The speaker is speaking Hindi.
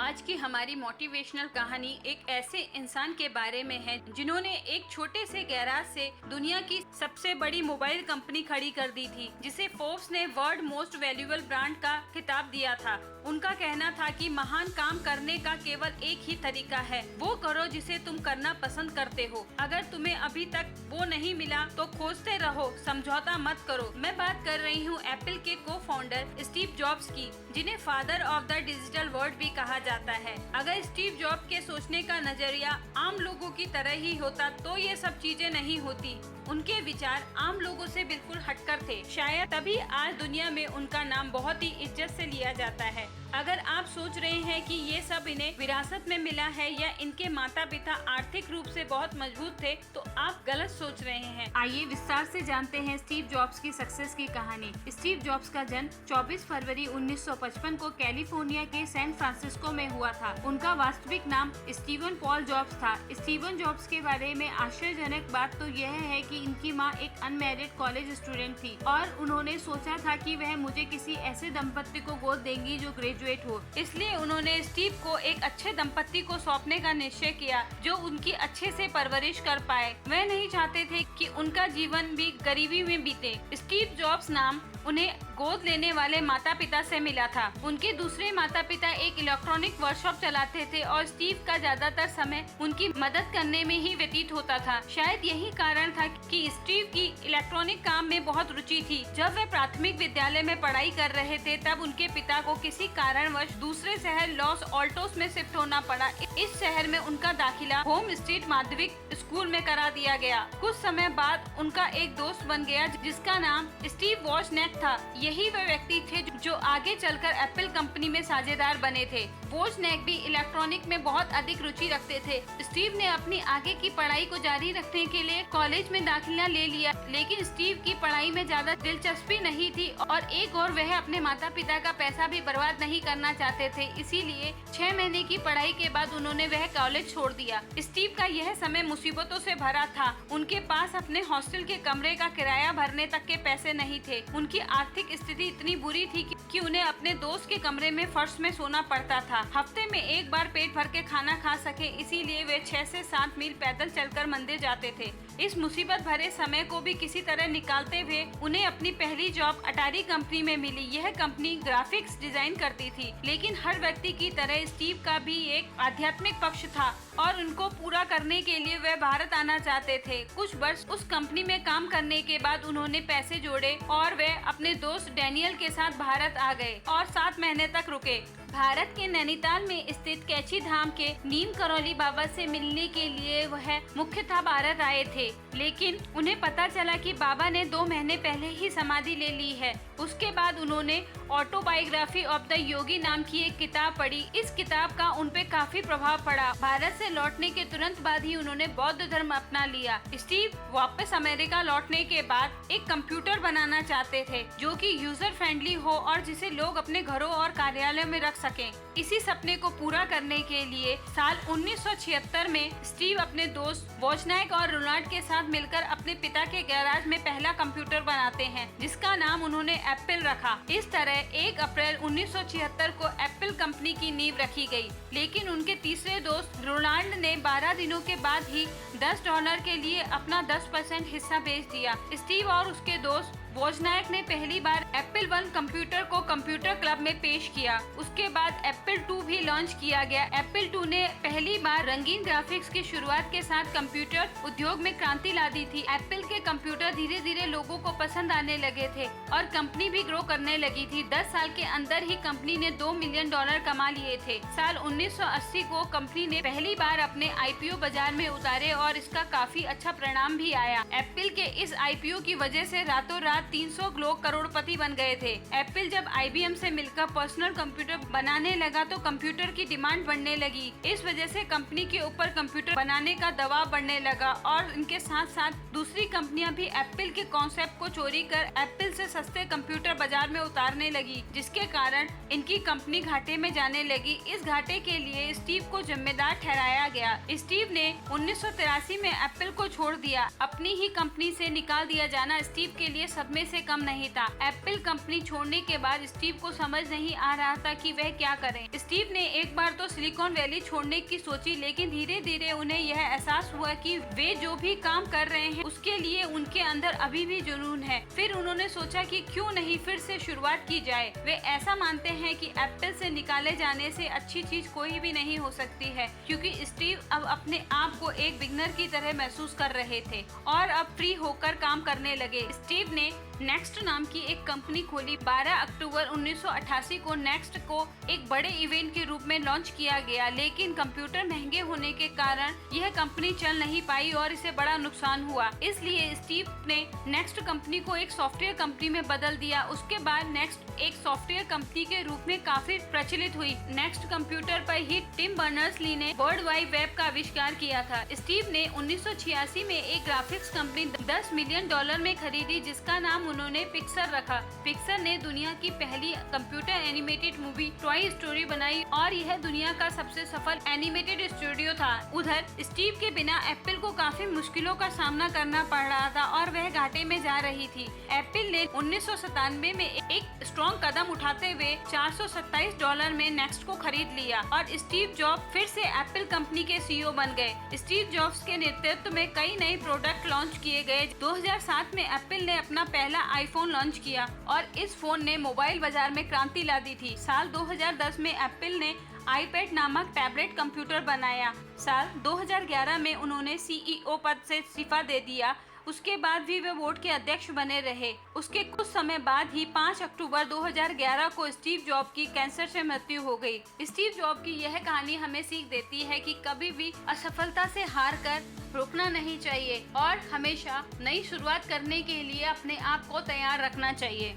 आज की हमारी मोटिवेशनल कहानी एक ऐसे इंसान के बारे में है जिन्होंने एक छोटे से गैराज से दुनिया की सबसे बड़ी मोबाइल कंपनी खड़ी कर दी थी, जिसे फोर्ब्स ने वर्ल्ड मोस्ट वैल्यूएबल ब्रांड का खिताब दिया था। उनका कहना था कि महान काम करने का केवल एक ही तरीका है, वो करो जिसे तुम करना पसंद करते हो। अगर तुम्हें अभी तक वो नहीं मिला तो खोजते रहो, समझौता मत करो। मैं बात कर रही हूँ एप्पल के को फाउंडर स्टीव जॉब्स की, जिन्हें father of the digital world भी कहा जाता है। अगर स्टीव जॉब्स के सोचने का नजरिया आम लोगों की तरह ही होता तो ये सब चीजें नहीं होती। उनके विचार आम लोगों से बिल्कुल हटकर थे, शायद तभी आज दुनिया में उनका नाम बहुत ही इज्जत से लिया जाता है। अगर आप सोच रहे हैं कि ये सब इन्हें विरासत में मिला है या इनके माता पिता आर्थिक रूप से बहुत मजबूत थे, तो आप गलत सोच रहे हैं। आइए विस्तार से जानते हैं स्टीव जॉब्स की सक्सेस की कहानी। स्टीव जॉब्स का जन्म 24 फरवरी 1955 को कैलिफोर्निया के सैन फ्रांसिस्को में हुआ था। उनका वास्तविक नाम स्टीवन पॉल जॉब्स था। स्टीवन जॉब्स के बारे में आश्चर्यजनक बात तो यह है कि इनकी मां एक अनमैरिड कॉलेज स्टूडेंट थी और उन्होंने सोचा था कि वह मुझे किसी ऐसे दंपत्ति को गोद देंगी जो ग्रेजुएट हो। इसलिए उन्होंने स्टीव को एक अच्छे दंपत्ति को सौंपने का निश्चय किया जो उनकी अच्छे से परवरिश कर पाए। वह नहीं चाहते थे कि उनका जीवन भी गरीबी में बीते। स्टीव जॉब्स नाम उन्हें गोद लेने वाले माता पिता से मिला था। उनके दूसरे माता पिता एक इलेक्ट्रॉनिक वर्कशॉप चलाते थे और स्टीव का ज्यादातर समय उनकी मदद करने में ही व्यतीत होता था। शायद यही कारण था कि स्टीव की इलेक्ट्रॉनिक काम में बहुत रुचि थी। जब वे प्राथमिक विद्यालय में पढ़ाई कर रहे थे तब उनके पिता को किसी कारणवश दूसरे शहर लॉस ऑल्टोस में शिफ्ट होना पड़ा। इस शहर में उनका दाखिला होम स्ट्रीट माध्यमिक स्कूल में करा दिया गया। कुछ समय बाद उनका एक दोस्त बन गया जिसका नाम स्टीव वोजनियाक था। यही वे व्यक्ति थे जो आगे चलकर एप्पल कंपनी में साझेदार बने थे। वोजनियाक भी इलेक्ट्रॉनिक में बहुत अधिक रुचि रखते थे। स्टीव ने अपनी आगे की पढ़ाई को जारी रखने के लिए कॉलेज में दाखिला ले लिया, लेकिन स्टीव की पढ़ाई में ज्यादा दिलचस्पी नहीं थी और एक और वह अपने माता पिता का पैसा भी बर्बाद नहीं करना चाहते थे। इसीलिए 6 महीने की पढ़ाई के बाद उन्होंने वह कॉलेज छोड़ दिया। स्टीव का यह समय मुसीबतों से भरा था। उनके पास अपने हॉस्टल के कमरे का किराया भरने तक के पैसे नहीं थे। उनकी आर्थिक स्थिति इतनी बुरी थी कि उन्हें अपने दोस्त के कमरे में फर्श में सोना पड़ता था। हफ्ते में एक बार पेट भर के खाना खा सके, इसीलिए वे 6 से 7 मील पैदल चलकर मंदिर जाते थे। इस मुसीबत भरे समय को भी किसी तरह निकालते हुए उन्हें अपनी पहली जॉब अटारी कंपनी में मिली। यह कंपनी ग्राफिक्स डिजाइन करती थी, लेकिन हर व्यक्ति की तरह स्टीव का भी एक आध्यात्मिक पक्ष था और उनको पूरा करने के लिए वे भारत आना चाहते थे। कुछ वर्ष उस कंपनी में काम करने के बाद उन्होंने पैसे जोड़े और वे अपने दोस्त डैनियल के साथ भारत आ गए और 7 महीने तक रुके। भारत के नैनीताल में स्थित कैची धाम के नीम करौली बाबा से मिलने के लिए वह मुख्यतः भारत आए थे, लेकिन उन्हें पता चला कि बाबा ने 2 महीने पहले ही समाधि ले ली है। उसके बाद उन्होंने ऑटोबायोग्राफी ऑफ द योगी नाम की एक किताब पढ़ी। इस किताब का उन पे काफी प्रभाव पड़ा। भारत से लौटने के तुरंत बाद ही उन्होंने बौद्ध धर्म अपना लिया। स्टीव वापस अमेरिका लौटने के बाद एक कंप्यूटर बनाना चाहते थे जो कि यूजर फ्रेंडली हो और जिसे लोग अपने घरों और कार्यालयों में रख सकें। इसी सपने को पूरा करने के लिए साल 1976 में स्टीव अपने दोस्त वोजनियाक और रोनाल्ड के साथ मिलकर अपने पिता के गैराज में पहला कंप्यूटर बनाते हैं, जिसका नाम उन्होंने एप्पल रखा। इस तरह 1 अप्रैल 1976 को एप्पल कंपनी की नींव रखी गई। लेकिन उनके तीसरे दोस्त रोनाल्ड ने 12 दिनों के बाद ही $10 के लिए अपना 10% हिस्सा बेच दिया। स्टीव और उसके दोस्त वोजनियाक ने पहली बार एप्पल 1 कंप्यूटर को कंप्यूटर क्लब में पेश किया। उसके बाद एप्पल 2 भी लॉन्च किया गया। एप्पल 2 ने पहली बार रंगीन ग्राफिक्स की शुरुआत के साथ कंप्यूटर उद्योग में क्रांति ला दी थी। एप्पल के कंप्यूटर धीरे धीरे लोगों को पसंद आने लगे थे और कंपनी भी ग्रो करने लगी थी। 10 साल के अंदर ही कंपनी ने $2 मिलियन कमा लिए थे। साल 1980 को कंपनी ने पहली बार अपने IPO बाजार में उतारे और इसका काफी अच्छा परिणाम भी आया। एप्पल के इस IPO की वजह से रातों रात 300 लोग करोड़पति बन गए थे। एप्पल जब IBM से मिलकर पर्सनल कंप्यूटर बनाने लगा तो कंप्यूटर की डिमांड बढ़ने लगी। इस वजह से कंपनी के ऊपर कंप्यूटर बनाने का दबाव बढ़ने लगा और इनके साथ साथ दूसरी कंपनियां भी एप्पल के कॉन्सेप्ट को चोरी कर एप्पल से सस्ते कंप्यूटर बाजार में उतारने लगी, जिसके कारण इनकी कंपनी घाटे में जाने लगी। इस घाटे के लिए स्टीव को जिम्मेदार ठहराया गया। स्टीव ने 1983 में एप्पल को छोड़ दिया। अपनी ही कंपनी से निकाल दिया जाना स्टीव के लिए सदमा सदमे से कम नहीं था। एप्पल कंपनी छोड़ने के बाद स्टीव को समझ नहीं आ रहा था कि वह क्या करें। स्टीव ने एक बार तो सिलिकॉन वैली छोड़ने की सोची, लेकिन धीरे धीरे उन्हें यह एहसास हुआ कि वे जो भी काम कर रहे हैं उसके लिए उनके अंदर अभी भी जुनून है। फिर उन्होंने सोचा कि क्यों नहीं फिर से शुरुआत की जाए। वे ऐसा मानते हैं कि एप्पल से निकाले जाने से अच्छी चीज कोई भी नहीं हो सकती है, क्योंकि स्टीव अब अपने आप को एक बिगनर की तरह महसूस कर रहे थे और अब फ्री होकर काम करने लगे। स्टीव ने नेक्स्ट नाम की एक कंपनी खोली। 12 अक्टूबर 1988 को नेक्स्ट को एक बड़े इवेंट के रूप में लॉन्च किया गया, लेकिन कंप्यूटर महंगे होने के कारण यह कंपनी चल नहीं पाई और इसे बड़ा नुकसान हुआ। इसलिए स्टीव ने नेक्स्ट कंपनी को एक सॉफ्टवेयर कंपनी में बदल दिया। उसके बाद नेक्स्ट एक सॉफ्टवेयर कंपनी के रूप में काफी प्रचलित हुई। नेक्स्ट कंप्यूटर पर ही टिम बर्नर्स-ली ने वर्ल्ड वाइड वेब का आविष्कार किया था। स्टीव ने 1986 में एक ग्राफिक्स कंपनी $10 मिलियन में खरीदी, जिसका नाम उन्होंने पिक्सर रखा। पिक्सर ने दुनिया की पहली computer animated movie toy story बनाई और यह दुनिया का सबसे सफल एनिमेटेड स्टूडियो था। उधर स्टीव के बिना एप्पल को काफी मुश्किलों का सामना करना पड़ रहा था और वह घाटे में जा रही थी। एप्पल ने 1997 में एक स्ट्रॉन्ग कदम उठाते हुए $427 में नेक्स्ट को खरीद लिया और स्टीव जॉब फिर से एप्पल कंपनी के सीईओ बन गए। स्टीव जॉब्स के नेतृत्व में कई नए प्रोडक्ट लॉन्च किए गए। 2007 में एप्पल ने अपना पहला आईफोन लॉन्च किया और इस फोन ने मोबाइल बाजार में क्रांति ला दी थी। साल 2010 में एप्पल ने आईपैड नामक टैबलेट कंप्यूटर बनाया। साल 2011 में उन्होंने सीईओ पद से इस्तीफा दे दिया। उसके बाद भी वे बोर्ड के अध्यक्ष बने रहे। उसके कुछ समय बाद ही 5 अक्टूबर 2011 को स्टीव जॉब की कैंसर से मृत्यु हो गई। स्टीव जॉब की यह कहानी हमें सीख देती है कि कभी भी असफलता से हार कर रुकना नहीं चाहिए और हमेशा नई शुरुआत करने के लिए अपने आप को तैयार रखना चाहिए।